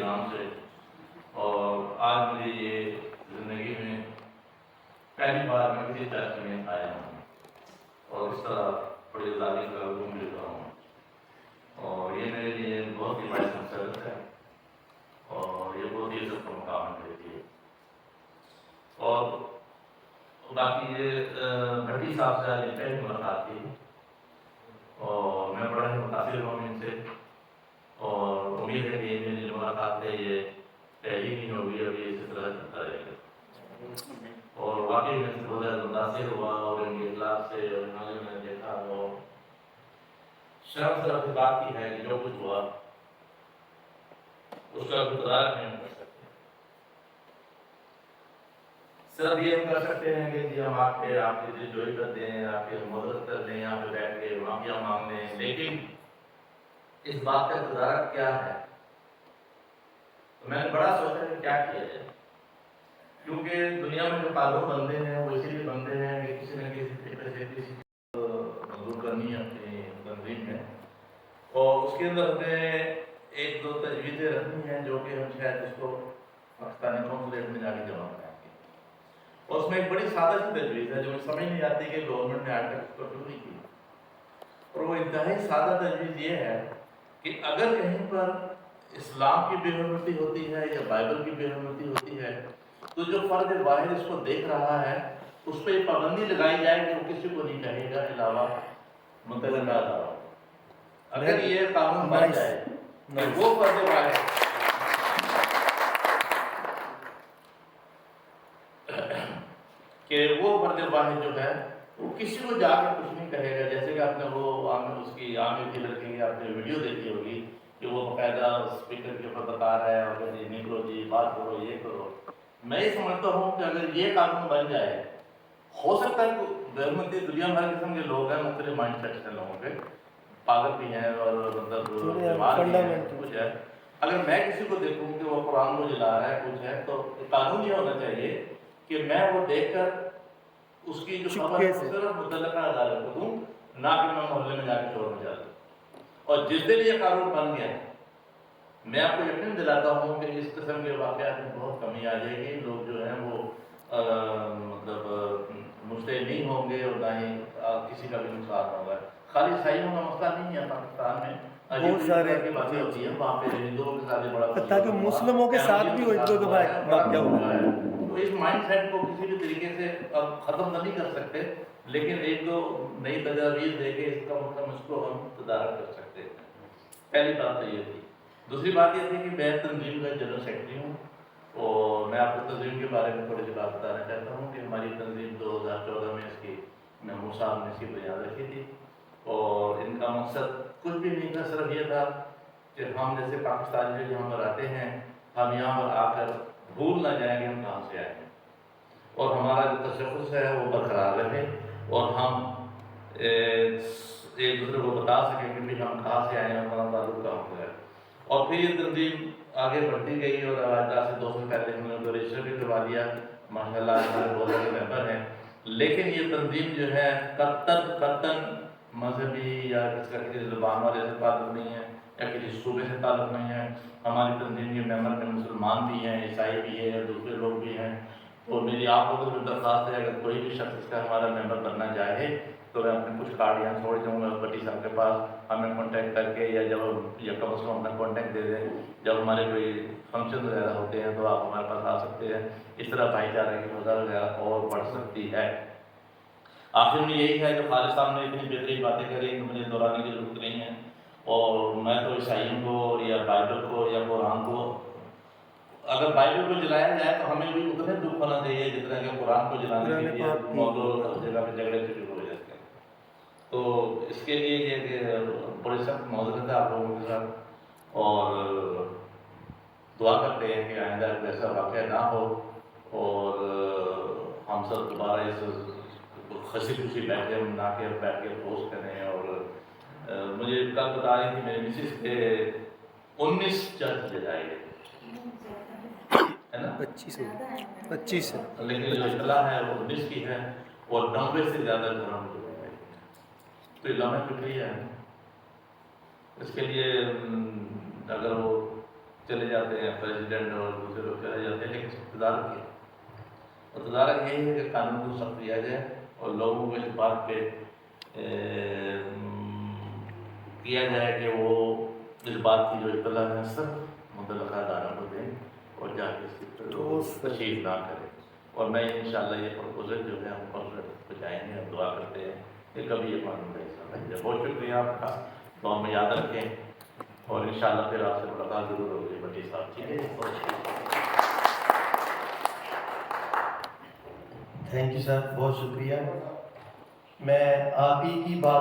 نام سے، اور آج مجھے یہ زندگی میں پہلی بار میں کسی چرچ میں آیا ہوں اور اس طرح بڑے ظالم کا گھوم لیتا ہوں، اور یہ میرے لیے بہت ہی بڑی مسرت ہے اور یہ بہت ہی عزت کا مقام ہے میرے لیے۔ اور باقی یہ بھٹی صاحب سے آج پہلی ملاقات تھی اور میں بڑا ہی متاثر ہوں ان سے، اور امید ہے کہ یہ میری ملاقات ہے یہ پہلی نہیں ہوگی، ابھی اسی طرح چلتا رہے گا، اور واقعی میں سے بہت زیادہ متاثر ہوا، اور ان کے اخلاق سے اور انہوں نے میں دیکھا وہ شرم سے اپنی بات کی ہے کہ جو کچھ ہوا اس کا گزارا نہیں کر سکتے، صرف یہ ہم کر سکتے ہیں کہ جی ہم آپ کی دل جوئی کر دیں، آپ کی مدد کر دیں، یہاں پہ بیٹھ کے معافیا مانگ لیں، لیکن اس بات کا گزارا کیا ہے؟ تو میں نے بڑا سوچا کہ کیا کیا جائے، کیونکہ دنیا میں جو قانون بنتے ہیں وہ اسی لیے بنتے ہیں کہ کسی نہ کسی طریقے سے کسی منظور کرنی ہے اپنی تنظیم میں، اور اس کے اندر ہمیں ایک دو تجویزیں رکھنی ہیں جو کہ ہم شاید اس کو پاکستانی کونسلیٹ میں جا کے جمع کریں گے، اور اس میں ایک بڑی سادہ سی تجویز ہے جو مجھے سمجھ نہیں آتی کہ گورنمنٹ نے آج تک اس کو شروع نہیں کی، اور وہ انتہائی سادہ تجویز یہ ہے کہ اگر کہیں پر اسلام کی بے حرمتی ہوتی ہے یا بائبل کی بے حرمتی ہوتی ہے تو جو فرد واحد اس کو دیکھ رہا ہے اس پہ یہ پابندی لگائی جائے کہ وہ کسی کو نہیں کہے گا علاوہ متعلقہ اداروں۔ اگر یہ قانون بن جائے کہ وہ فرد واحد جو ہے وہ کسی کو جا کے کچھ نہیں کہے گا، جیسے کہ آپ نے وہ اس کی عام لڑکی کی آپ نے ویڈیو دیکھی ہوگی کہ وہ باقاعدہ اسپیکر کے اوپر بتا رہا ہے اور کہ جی نکلو جی بات کرو یہ کرو۔ میں یہ سمجھتا ہوں کہ اگر یہ قانون بن جائے، ہو سکتا ہے غیرمنطقی دنیا میں ہر قسم کے لوگ ہیں، مختلف مائنڈ سیٹس ہیں لوگوں کے، پاگل بھی ہیں اور مطلب بیمار بھی ہیں، کچھ ہے، اگر میں کسی کو دیکھوں کہ وہ قرآن کو جلا رہا ہے کچھ ہے تو قانون یہ ہونا چاہیے کہ میں وہ دیکھ کر اس کی جو خبر ہے صرف متعلقہ عدالت کو دوں، نہ کہ میں محلے میں جا کے شور مچا دوں۔ اور جس دن یہ قانون بن گیا میں آپ کو یقین دلاتا ہوں کہ اس قسم کے واقعات میں بہت کمی آ جائے گی، لوگ جو ہیں وہ مطلب مجتہد نہیں ہوں گے اور نہ ہی کسی کا بھی نقصان ہوگا۔ خالی عیسائیوں کا مسئلہ نہیں ہے، پاکستان میں بہت سارے باتیں ہوتی ہیں، وہاں پہ ہندوؤں کے ساتھ بڑا تاکہ مسلموں کے ساتھ بھی ایک دو دفعہ واقعہ ہوا ہے، تو اس مائنڈ سیٹ کو کسی بھی طریقے سے اب ختم تو نہیں کر سکتے، لیکن ایک دو نئی تجاویز دے کے اس کو ہم تدارک کر سکتے ہیں۔ پہلی بات تو یہ تھی۔ دوسری بات یہ تھی کہ میں تنظیم کا جنرل سیکرٹری ہوں، اور میں آپ کو تنظیم کے بارے میں تھوڑی سی بات بتانا چاہتا ہوں کہ ہماری تنظیم 2014 میں اس کی محمود صاحب نے اس کی بنیاد رکھی تھی، اور ان کا مقصد کچھ بھی نہیں تھا، صرف یہ تھا کہ ہم جیسے پاکستانی جو یہاں پر آتے ہیں ہم یہاں پر آ کر بھول نہ جائیں کہ ہم کہاں سے آئے ہیں، اور ہمارا جو تشخص ہے وہ برقرار رہے، اور ہم ایک دوسرے کو بتا سکیں کہ بھی ہم کہاں سے آئے ہیں، ہمارا تعلق کہاں سے ہے۔ اور پھر یہ تنظیم آگے بڑھتی گئی، اور آج سے 2 سال پہلے ہم نے رجسٹر بھی کروا لیا، ماشاء اللہ ہمارے بہت سارے ممبر ہیں، لیکن یہ تنظیم جو ہے قطعاً مذہبی یا کسی زبان والے سے تعلق نہیں ہے یا کسی صوبے سے تعلق نہیں ہے۔ ہماری تنظیم کے ممبر میں مسلمان بھی ہیں، عیسائی بھی ہیں، دوسرے لوگ بھی ہیں، اور میری آپ لوگوں کو درخواست ہے اگر کوئی بھی شخص اس کا ہمارا ممبر بننا چاہے تو میں اپنے کچھ کارڈ یہاں چھوڑ دوں گا بٹی صاحب کے پاس، ہمیں کانٹیکٹ کر کے یا کم از کم اپنا کانٹیکٹ دے دیں، جب ہمارے کوئی فنکشن وغیرہ ہوتے ہیں تو آپ ہمارے پاس آ سکتے ہیں، اس طرح بھائی چارے کی فضا وغیرہ اور بڑھ سکتی ہے۔ آخر میں یہی ہے جو خالد صاحب نے اتنی بہترین باتیں کری کہ مجھے دہرانے کی ضرورت نہیں ہے، اور میں تو عیسائیوں کو یا بائبل کو یا قرآن کو، اگر بائبل کو جلایا جائے تو ہمیں بھی اتنے دکھ ہونا چاہیے جتنا کہ قرآن کو جلانے کے لیے موضوع ہر جگہ پہ جھگڑے شروع ہو جاتے ہیں۔ تو اس کے لیے یہ کہ بڑی سخت معذرت ہے آپ لوگوں کے ساتھ، اور دعا کرتے ہیں کہ آئندہ ایسا واقعہ نہ ہو، اور ہم سب دوبارہ اس خوشی خوشی بیٹھے ہم نہ کے بیٹھ کے پوسٹ کریں۔ اور مجھے کل بتا رہی تھی میری مسز کے 19 چرچ جگائے گئے ہے نا، 25 لیکن جو اطلاع ہے وہ 19 کی ہے، اور 90 سے زیادہ گھروں کو ہے، تو علامہ فکری ہے۔ اس کے لیے اگر وہ چلے جاتے ہیں پریزیڈنٹ اور دوسرے لوگ چلے جاتے ہیں، لیکن اقتدار کی اقتدار یہی ہے کہ قانون کو سخت کیا جائے اور لوگوں کو اس بات پہ کیا جائے کہ وہ اس بات کی جو اطلاع ہے سب متعلقہ اداروں کو دیں اور جا کے اس کی تشہیر نہ کریں. اور میں انشاءاللہ یہ پروپوزل جو ہے ہم پرسنٹ پہنچائیں گے اور دعا کرتے ہیں کہ کبھی یہ قانون کا حصہ بن جائے. بہت شکریہ آپ کا، دعا میں یاد رکھیں اور انشاءاللہ پھر آپ سے ملاقات ضرور ہوگی بٹی صاحب. ٹھیک ہے، بہت شکریہ. تھینک یو سر، بہت شکریہ. میں آپ ہی کی بات